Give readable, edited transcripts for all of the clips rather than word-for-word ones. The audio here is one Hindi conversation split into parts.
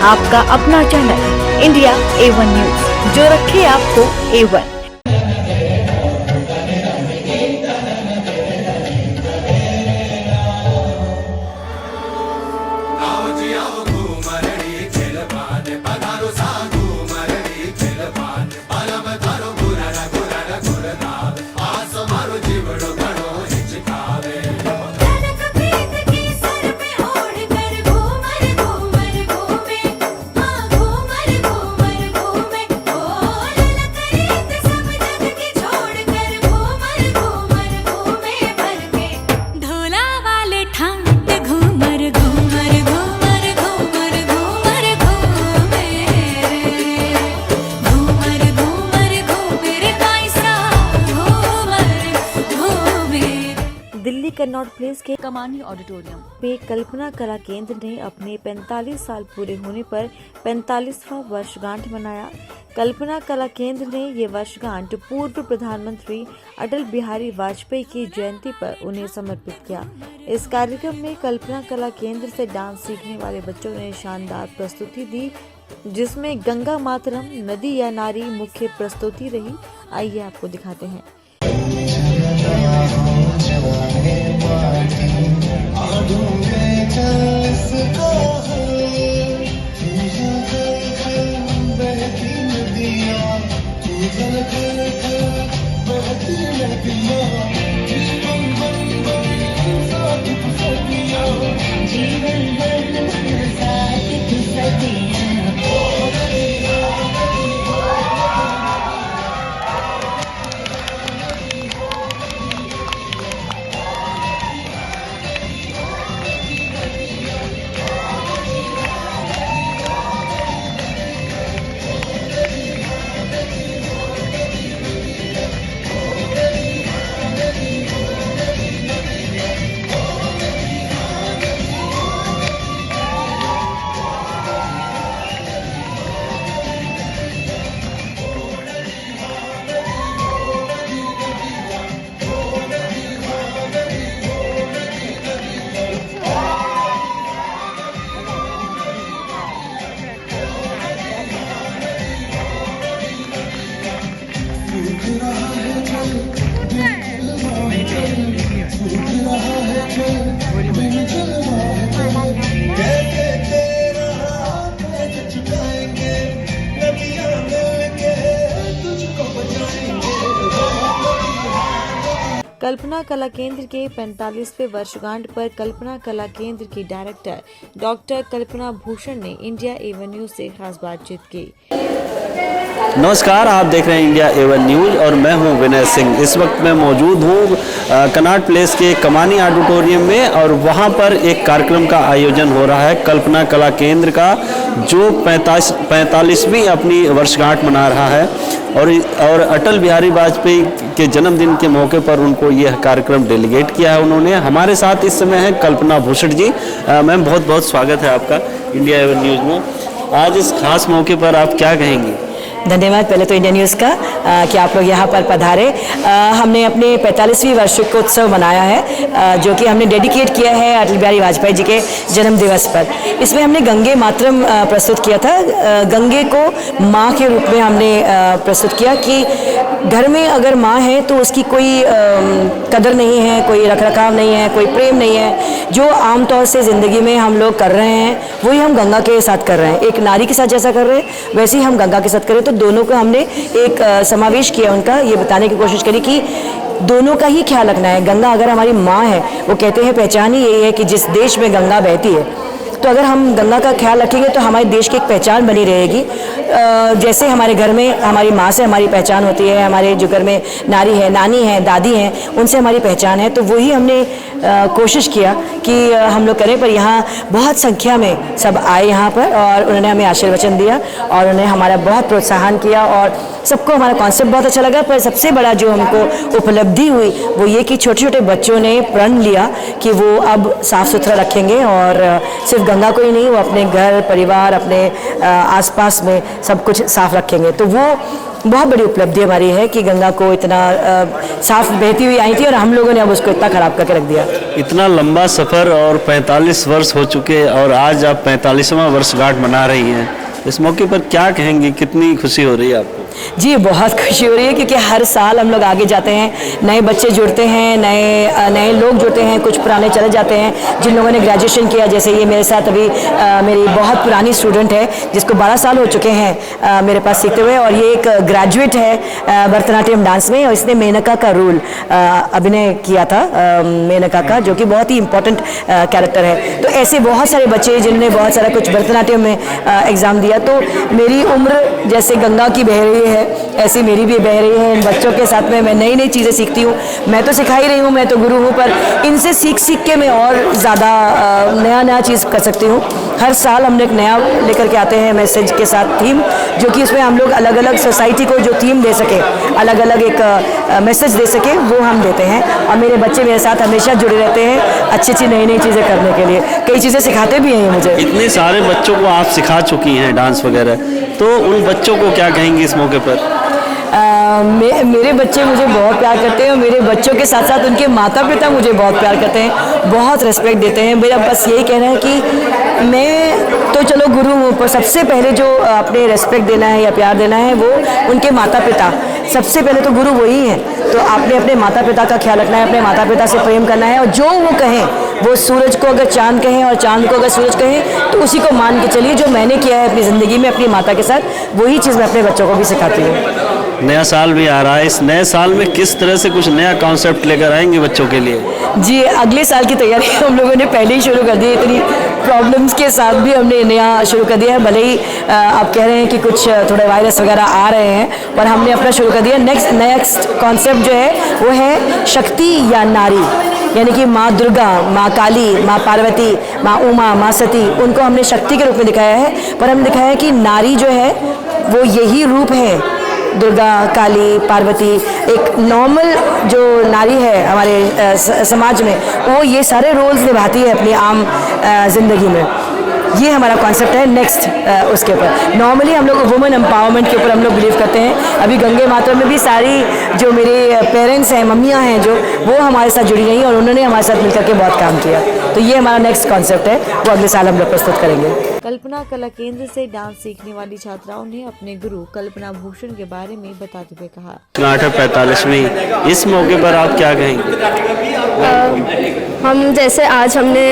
आपका अपना चैनल इंडिया A1 न्यूज, जो रखे आपको A1। दिल्ली कनॉट प्लेस के कमानी ऑडिटोरियम पे कल्पना कला केंद्र ने अपने 45 साल पूरे होने पर 45वां वर्षगांठ मनाया। कल्पना कला केंद्र ने ये वर्षगांठ पूर्व प्रधानमंत्री अटल बिहारी वाजपेयी की जयंती पर उन्हें समर्पित किया। इस कार्यक्रम में कल्पना कला केंद्र से डांस सीखने वाले बच्चों ने शानदार प्रस्तुति दी, जिसमें गंगा मातरम नदी या नारी मुख्य प्रस्तुति रही। आइए आपको दिखाते हैं। कल्पना कला केंद्र के 45वें वर्षगांठ पर कल्पना कला केंद्र की डायरेक्टर डॉक्टर कल्पना भूषण ने इंडिया A1 न्यूज से खास बातचीत की। नमस्कार, आप देख रहे हैं इंडिया A1 न्यूज और मैं हूं विनय सिंह। इस वक्त मैं मौजूद हूं कनॉट प्लेस के कमानी ऑडिटोरियम में और वहां पर एक कार्यक्रम का आयोजन हो रहा है कल्पना कला केंद्र का, जो 45वीं अपनी वर्षगांठ मना रहा है और अटल बिहारी वाजपेयी के जन्मदिन के मौके पर उनको यह कार्यक्रम डेलीगेट किया है उन्होंने। हमारे साथ इस समय है कल्पना भूषण जी। मैम, बहुत बहुत स्वागत है आपका इंडिया A1 न्यूज़ में। आज इस खास मौके पर आप क्या कहेंगी? धन्यवाद पहले तो इंडिया न्यूज़ का कि आप लोग यहाँ पर पधारे। हमने अपने 45वीं वार्षिकोत्सव मनाया है, जो कि हमने डेडिकेट किया है अटल बिहारी वाजपेयी जी के जन्म दिवस पर। इसमें हमने गंगे मातरम प्रस्तुत किया था। गंगे को माँ के रूप में हमने प्रस्तुत किया कि घर में अगर माँ है तो उसकी कोई कदर नहीं है, कोई रखरखाव नहीं है, कोई प्रेम नहीं है। जो आमतौर से ज़िंदगी में हम लोग कर रहे हैं वही हम गंगा के साथ कर रहे हैं। एक नारी के साथ जैसा कर रहे हैं वैसे ही हम गंगा के साथ करें। तो दोनों को हमने एक समावेश किया, उनका ये बताने की कोशिश करी कि दोनों का ही ख्याल रखना है। गंगा अगर हमारी माँ है, वो कहते हैं पहचान ही यही है कि जिस देश में गंगा बहती है, तो अगर हम गंगा का ख्याल रखेंगे तो हमारे देश की एक पहचान बनी रहेगी। जैसे हमारे घर में हमारी माँ से हमारी पहचान होती है, हमारे जो घर में नारी है, नानी है, दादी हैं, उनसे हमारी पहचान है। तो वही हमने कोशिश किया कि हम लोग करें। पर यहाँ बहुत संख्या में सब आए यहाँ पर और उन्होंने हमें आशीर्वचन दिया और उन्होंने हमारा बहुत प्रोत्साहन किया और सबको हमारा कॉन्सेप्ट बहुत अच्छा लगा। पर सबसे बड़ा जो हमको उपलब्धि हुई वो ये कि छोटे छोटे बच्चों ने प्रण लिया कि वो अब साफ़ सुथरा रखेंगे और सिर्फ गंगा को ही नहीं, वो अपने घर परिवार, अपने आसपास में सब कुछ साफ रखेंगे। तो वो बहुत बड़ी उपलब्धि हमारी है कि गंगा को इतना साफ बहती हुई आई थी और हम लोगों ने अब उसको इतना खराब करके रख दिया। इतना लंबा सफ़र और 45 वर्ष हो चुके और आज आप 45वां वर्षगांठ मना रही हैं, इस मौके पर क्या कहेंगी, कितनी खुशी हो रही है आपको? जी बहुत खुशी हो रही है क्योंकि हर साल हम लोग आगे जाते हैं, नए बच्चे जुड़ते हैं, नए लोग जुड़ते हैं, कुछ पुराने चले जाते हैं। जिन लोगों ने ग्रेजुएशन किया, जैसे ये मेरे साथ अभी मेरी बहुत पुरानी स्टूडेंट है जिसको 12 साल हो चुके हैं मेरे पास सीखते हुए, और ये एक ग्रेजुएट है भरतनाट्यम डांस में और इसने मेनका का रोल अभिनय किया था, मेनका का, जो कि बहुत ही इंपॉर्टेंट कैरेक्टर है। तो ऐसे बहुत सारे बच्चे जिन्होंने बहुत सारा कुछ भरतनाट्यम में एग्ज़ाम दिया। तो मेरी उम्र जैसे गंगा की बह रही है ऐसी मेरी भी बह रही है। इन बच्चों के साथ में मैं नई नई चीज़ें सीखती हूँ। मैं तो सिखा ही रही हूँ, मैं तो गुरु हूँ, पर इनसे सीख सीख के मैं और ज़्यादा नया चीज़ कर सकती हूँ। हर साल हम लोग नया लेकर के आते हैं मैसेज के साथ थीम, जो कि उसमें हम लोग अलग अलग सोसाइटी को जो थीम दे सके, अलग अलग एक मैसेज दे सके, वो हम देते हैं। और मेरे बच्चे मेरे साथ हमेशा जुड़े रहते हैं अच्छी अच्छी नई नई चीज़ें करने के लिए। कई चीज़ें सिखाते भी हैं मुझे। इतने सारे बच्चों को आप सिखा चुकी हैं डांस वगैरह, तो उन बच्चों को क्या कहेंगी इस मौके पर? मेरे बच्चे मुझे बहुत प्यार करते हैं और मेरे बच्चों के साथ साथ उनके माता पिता मुझे बहुत प्यार करते हैं, बहुत रिस्पेक्ट देते हैं। मेरा बस यही कहना है कि मैं तो चलो गुरु हूँ, पर सबसे पहले जो अपने रिस्पेक्ट देना है या प्यार देना है वो उनके माता पिता, सबसे पहले तो गुरु वही हैं। तो आपने अपने माता पिता का ख्याल रखना है, अपने माता पिता से प्रेम करना है, और जो वो कहें, वो सूरज को अगर चांद कहें और चांद को अगर सूरज कहें, तो उसी को मान के चलिए। जो मैंने किया है अपनी ज़िंदगी में अपनी माता के साथ, वही चीज़ मैं अपने बच्चों को भी सिखाती हूँ। नया साल भी आ रहा है, इस नए साल में किस तरह से कुछ नया कॉन्सेप्ट लेकर आएंगे बच्चों के लिए? जी अगले साल की तैयारी हम लोगों ने पहले ही शुरू कर दी है। इतनी प्रॉब्लम्स के साथ भी हमने नया शुरू कर दिया है। भले ही आप कह रहे हैं कि कुछ थोड़े वायरस वगैरह आ रहे हैं, पर हमने अपना शुरू कर दिया। नेक्स्ट कॉन्सेप्ट जो है वो है शक्ति या नारी, यानी कि माँ दुर्गा, माँ काली, माँ पार्वती, माँ उमा, माँ सती, उनको हमने शक्ति के रूप में दिखाया है। पर हमने दिखाया है कि नारी जो है वो यही रूप है, दुर्गा, काली, पार्वती। एक नॉर्मल जो नारी है हमारे समाज में, वो ये सारे रोल्स निभाती है अपनी आम जिंदगी में। ये हमारा कॉन्सेप्ट है नेक्स्ट उसके ऊपर। नॉर्मली हम लोग वुमेन एम्पावरमेंट के ऊपर हम लोग बिलीव करते हैं। अभी गंगे माता में भी सारी जो मेरे पेरेंट्स हैं, मम्मियाँ हैं, जो वो हमारे साथ जुड़ी रही और उन्होंने हमारे साथ मिलकर के बहुत काम किया। तो ये हमारा नेक्स्ट कॉन्सेप्ट है, वो अगले साल हम लोग प्रस्तुत करेंगे। कल्पना कला केंद्र से डांस सीखने वाली छात्राओं ने अपने गुरु कल्पना भूषण के बारे में बताते हुए कहा, 45वीं इस मौके पर आप क्या कहेंगे? हम जैसे आज हमने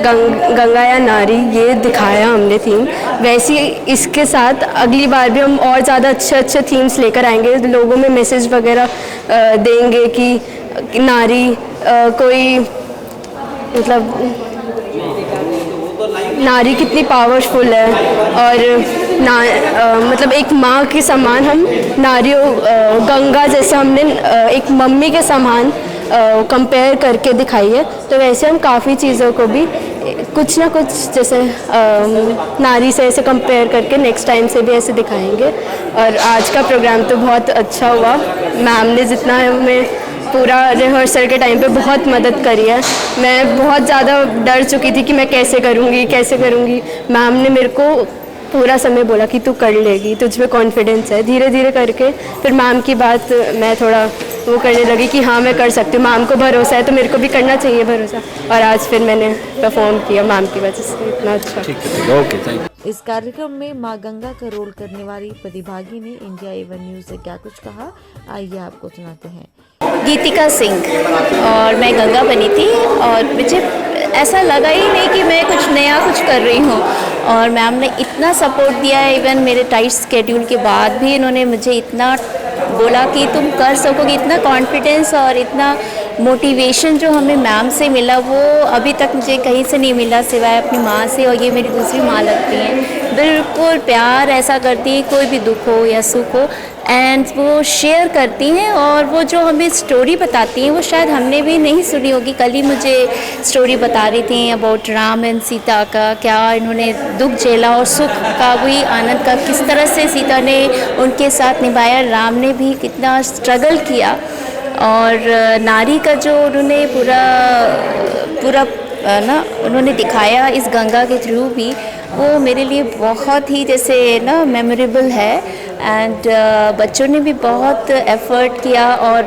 गंगा या नारी ये दिखाया हमने थीम, वैसे इसके साथ अगली बार भी हम और ज़्यादा अच्छे थीम्स लेकर आएंगे। लोगों में मैसेज वगैरह देंगे कि नारी कोई मतलब नारी कितनी पावरफुल है, और मतलब एक माँ के समान हम नारियों गंगा जैसे हमने एक मम्मी के समान कंपेयर करके दिखाई है। तो वैसे हम काफ़ी चीज़ों को भी कुछ ना कुछ जैसे नारी से ऐसे कंपेयर करके नेक्स्ट टाइम से भी ऐसे दिखाएंगे। और आज का प्रोग्राम तो बहुत अच्छा हुआ। मैम ने जितना हमें पूरा रिहर्सल के टाइम पे बहुत मदद करी है। मैं बहुत ज़्यादा डर चुकी थी कि मैं कैसे करूँगी। मैम ने मेरे को पूरा समय बोला कि तू कर लेगी, तुझ में कॉन्फिडेंस है। धीरे धीरे करके फिर मैम की बात मैं थोड़ा वो करने लगी कि हाँ मैं कर सकती हूँ, मैम को भरोसा है तो मेरे को भी करना चाहिए भरोसा। और आज फिर मैंने परफॉर्म किया मैम की वजह से इतना अच्छा। ठीक है, ओके, थैंक यू। इस कार्यक्रम में मां गंगा का रोल करने वाली प्रतिभागी ने इंडिया A1 न्यूज से क्या कुछ कहा, आइए आपको सुनाते हैं। गीतिका सिंह, और मैं गंगा बनी थी और मुझे ऐसा लगा ही नहीं कि मैं कुछ नया कुछ कर रही हूँ। और मैम ने इतना सपोर्ट दिया है, इवन मेरे टाइट स्केड्यूल के बाद भी इन्होंने मुझे इतना बोला कि तुम कर सकोगे। इतना कॉन्फिडेंस और इतना मोटिवेशन जो हमें मैम से मिला वो अभी तक मुझे कहीं से नहीं मिला सिवाय अपनी माँ से, और ये मेरी दूसरी माँ लगती हैं। बिल्कुल प्यार ऐसा करती है, कोई भी दुख हो या सुख हो एंड वो शेयर करती हैं। और वो जो हमें स्टोरी बताती हैं वो शायद हमने भी नहीं सुनी होगी। कल ही मुझे स्टोरी बता रही थी अबाउट राम एंड सीता का, क्या इन्होंने दुख झेला और सुख का भी आनंद का किस तरह से सीता ने उनके साथ निभाया, राम ने भी कितना स्ट्रगल किया। और नारी का जो उन्होंने पूरा ना उन्होंने दिखाया इस गंगा के थ्रू भी, वो मेरे लिए बहुत ही जैसे ना मेमोरेबल है। एंड बच्चों ने भी बहुत एफर्ट किया और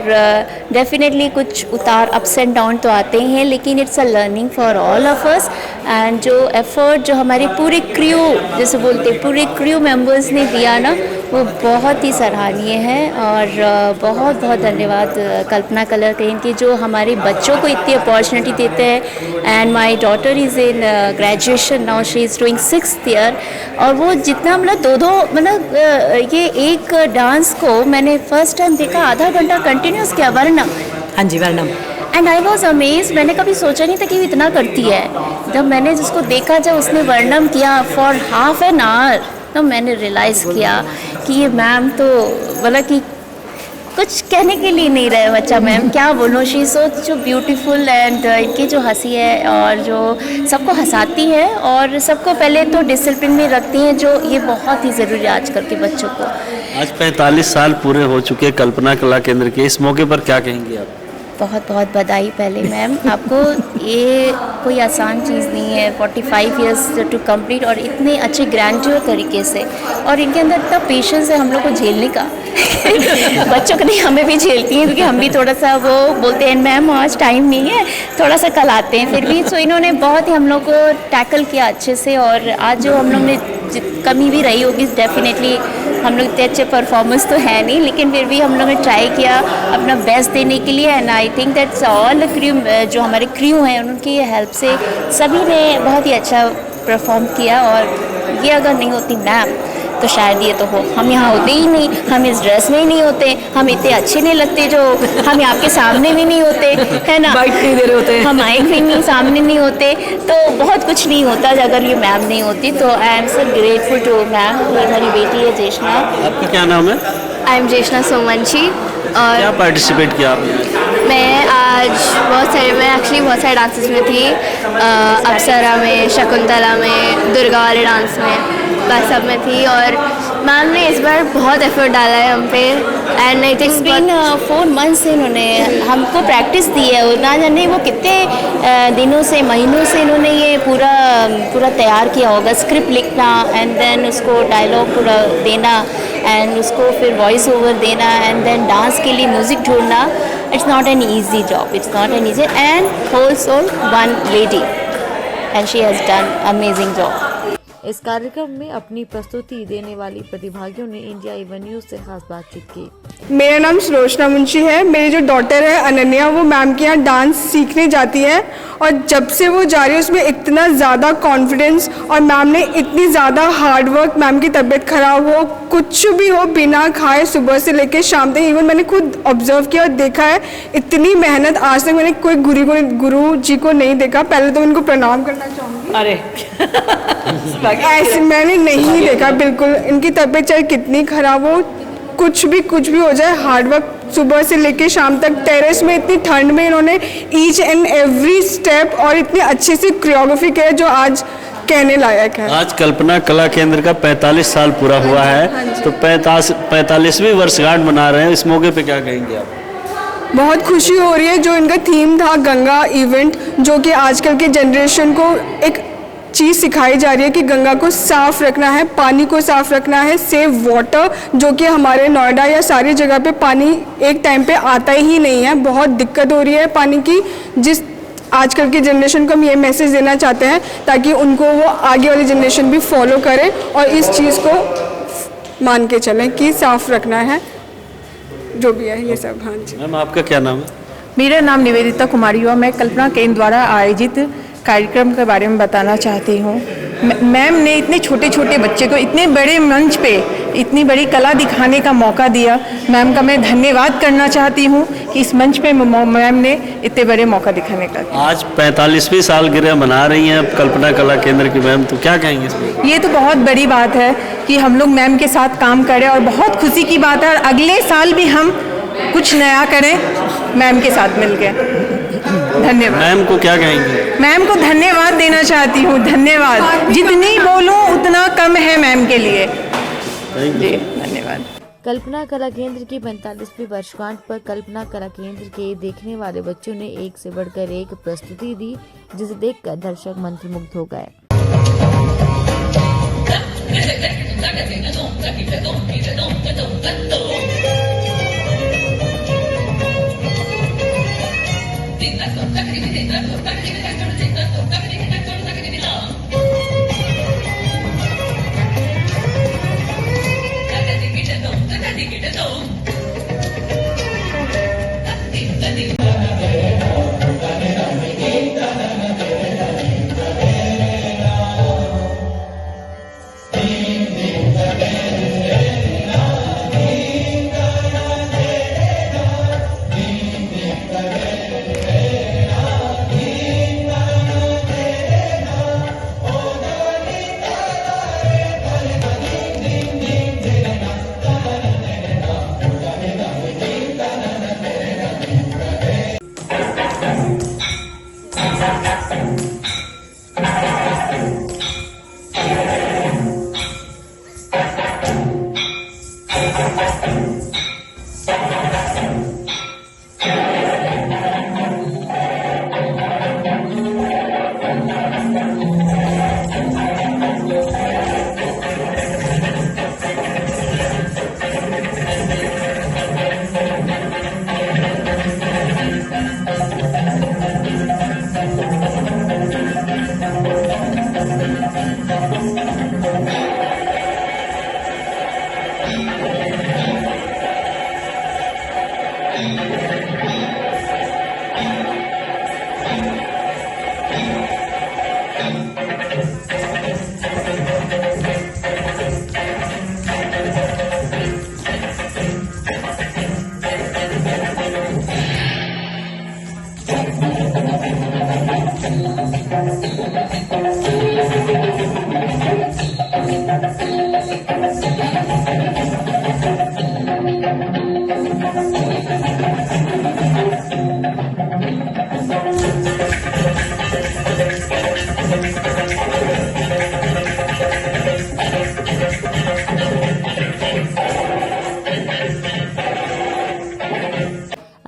डेफिनेटली कुछ उतार अप्स एंड डाउन तो आते ही हैं, लेकिन it's a learning for all of us. And जो एफर्ट जो हमारे पूरे क्रू, जैसे बोलते पूरे क्रू मेंबर्स ने दिया ना, वो बहुत ही सराहनीय है। और बहुत बहुत धन्यवाद कल्पना कलर केंद्र की, जो हमारे बच्चों को इतनी अपॉर्चुनिटी देते हैं। And my daughter is in graduation now, she is doing 6th year. और वो जितना मतलब दो मतलब ये एक डांस को मैंने फर्स्ट टाइम देखा, आधा घंटा कंटिन्यूस किया, वर्णम। हाँ जी, वर्णम। एंड आई वॉज अमेज, मैंने कभी सोचा नहीं था कि वो इतना करती है। जब मैंने जिसको देखा, जब उसने वर्णम किया फॉर हाफ एन आवर, तो मैंने रियलाइज़ किया कि ये मैम तो मतलब कि कुछ कहने के लिए नहीं रहे बच्चा। मैम क्या बोलूँ, शी सो जो ब्यूटीफुल। एंड इनकी जो हंसी है और जो सबको हंसाती है और सबको पहले तो डिसिप्लिन में रखती हैं, जो ये बहुत ही ज़रूरी है आजकल के बच्चों को। आज 45 साल पूरे हो चुके कल्पना कला केंद्र के, इस मौके पर क्या कहेंगे आप? बहुत बहुत बधाई पहले मैम आपको। ये कोई आसान चीज़ नहीं है 45 इयर्स टू कंप्लीट, और इतने अच्छे ग्रैंड्योर तरीके से, और इनके अंदर इतना पेशेंस है हम लोग को झेलने का। बच्चों को नहीं, हमें भी झेलती हैं, क्योंकि हम भी थोड़ा सा वो बोलते हैं मैम आज टाइम नहीं है, थोड़ा सा कल आते हैं, फिर भी सो इन्होंने बहुत ही हम लोग को टैकल किया अच्छे से। और आज जो हम लोग ने कमी भी रही होगी डेफिनेटली, हम लोग इतने अच्छे परफॉर्मेंस तो है नहीं, लेकिन फिर भी हम लोग ने ट्राई किया अपना बेस्ट देने के लिए। And I think that's all crew, जो हमारे क्रू हैं उनकी हेल्प से सभी ने बहुत ही अच्छा परफॉर्म किया। और ये अगर नहीं होती मैम तो शायद ये तो हो, हम यहाँ होते ही नहीं, हम इस ड्रेस में ही नहीं होते, हम इतने अच्छे नहीं लगते, जो हम आपके सामने भी नहीं होते, है ना, माइक नहीं दे रहे होते, हम माइक भी नहीं सामने नहीं होते, तो बहुत कुछ नहीं होता अगर ये मैम नहीं होती। तो I am so grateful to ma'am. मेरी बेटी है जेशना। आपका क्या नाम है? I am Jeshna Somvanshi. और क्या पार्टिसिपेट किया आपने? मैं आज मैं एक्चुअली बहुत सारे डांसेस में थी, अप्सरा में, शकुंतला में, दुर्गा वाले डांस में, बस सब में थी। और मैम ने इस बार बहुत एफर्ट डाला है हम पे। एंड आई थिंक 4 months से इन्होंने हमको प्रैक्टिस दी है, और ना जाने वो कितने दिनों से, महीनों से इन्होंने ये पूरा तैयार किया होगा। स्क्रिप्ट लिखना एंड देन उसको डायलॉग पूरा देना एंड उसको फिर वॉइस ओवर देना एंड देन डांस के लिए म्यूज़िक ढूंढना। It's not an easy job, it's not an easy. And whole sole one lady, and she has done amazing job. इस कार्यक्रम में अपनी प्रस्तुति देने वाली प्रतिभागियों ने इंडिया एवन न्यूज़ से खास बातचीत की। मेरा नाम सुलोचना मुंशी है। मेरी जो डॉटर है अनन्या, वो मैम के यहाँ डांस सीखने जाती है, और जब से वो जा रही है उसमें इतना ज़्यादा कॉन्फिडेंस, और मैम ने इतनी ज़्यादा हार्ड वर्क, मैम की तबीयत ख़राब हो, कुछ भी हो, बिना खाए सुबह से लेकर शाम तक, इवन मैंने खुद ऑब्जर्व किया और देखा है, इतनी मेहनत आज तक मैंने कोई गुरु जी को नहीं देखा। पहले तो उनको प्रणाम करना चाहूँगी। अरे ऐसे मैंने नहीं देखा बिल्कुल। इनकी तबीयत चाहे कितनी ख़राब हो, कुछ भी हो जाए, हार्ड वर्क सुबह से लेके शाम तक, टेरेस में इतनी ठंड में इन्होंने ईच एंड एवरी स्टेप और इतने अच्छे से कोरियोग्राफी किया जो आज कहने लायक है। आज कल्पना कला केंद्र का 45 साल पूरा हुआ है, तो 45वीं वर्षगांठ मना रहे हैं, इस मौके पे क्या कहेंगे आप? बहुत खुशी हो रही है। जो इनका थीम था गंगा इवेंट, जो कि आजकल के जनरेशन को एक चीज़ सिखाई जा रही है कि गंगा को साफ़ रखना है, पानी को साफ़ रखना है, सेव वाटर, जो कि हमारे नोएडा या सारी जगह पे पानी एक टाइम पे आता ही नहीं है, बहुत दिक्कत हो रही है पानी की। जिस आजकल की जनरेशन को हम ये मैसेज देना चाहते हैं ताकि उनको वो आगे वाली जनरेशन भी फॉलो करें और इस चीज़ को मान के चलें कि साफ़ रखना है, जो भी है ये सब। हाँ जी। मैम आपका क्या नाम है? मेरा नाम निवेदिता कुमारी हुआ। मैं कल्पना केंद्र द्वारा आयोजित कार्यक्रम के बारे में बताना चाहती हूँ। मैम ने इतने छोटे छोटे बच्चे को इतने बड़े मंच पे इतनी बड़ी कला दिखाने का मौका दिया। मैम का मैं धन्यवाद करना चाहती हूँ कि इस मंच पे मैम ने इतने बड़े मौका दिखाने का। आज 45वीं सालगिरह मना रही हैं कल्पना कला केंद्र की मैम, तो क्या कहेंगे इसमें? ये तो बहुत बड़ी बात है कि हम लोग मैम के साथ काम करें और बहुत खुशी की बात है, और अगले साल भी हम कुछ नया करें मैम के साथ मिलकर। धन्यवाद। मैम को क्या कहेंगे? मैम को धन्यवाद देना चाहती हूँ। धन्यवाद, जितनी बोलूँ उतना कम है मैम के लिए। जी धन्यवाद। कल्पना कला केंद्र की 45वीं वर्षगांठ पर कल्पना कला केंद्र के देखने वाले बच्चों ने एक से बढ़कर एक प्रस्तुति दी, जिसे देखकर दर्शक मंत्रमुग्ध हो गए।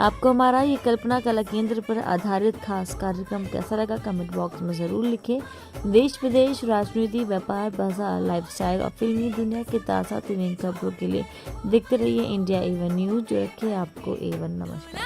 आपको हमारा ये कल्पना कला केंद्र पर आधारित खास कार्यक्रम कैसा लगा कमेंट बॉक्स में ज़रूर लिखें। देश विदेश, राजनीति, व्यापार, बाजार, लाइफस्टाइल और फिल्मी दुनिया के ताज़ा तरीन खबरों के लिए देखते रहिए इंडिया A1 न्यूज़, जो रखे आपको A1। नमस्कार।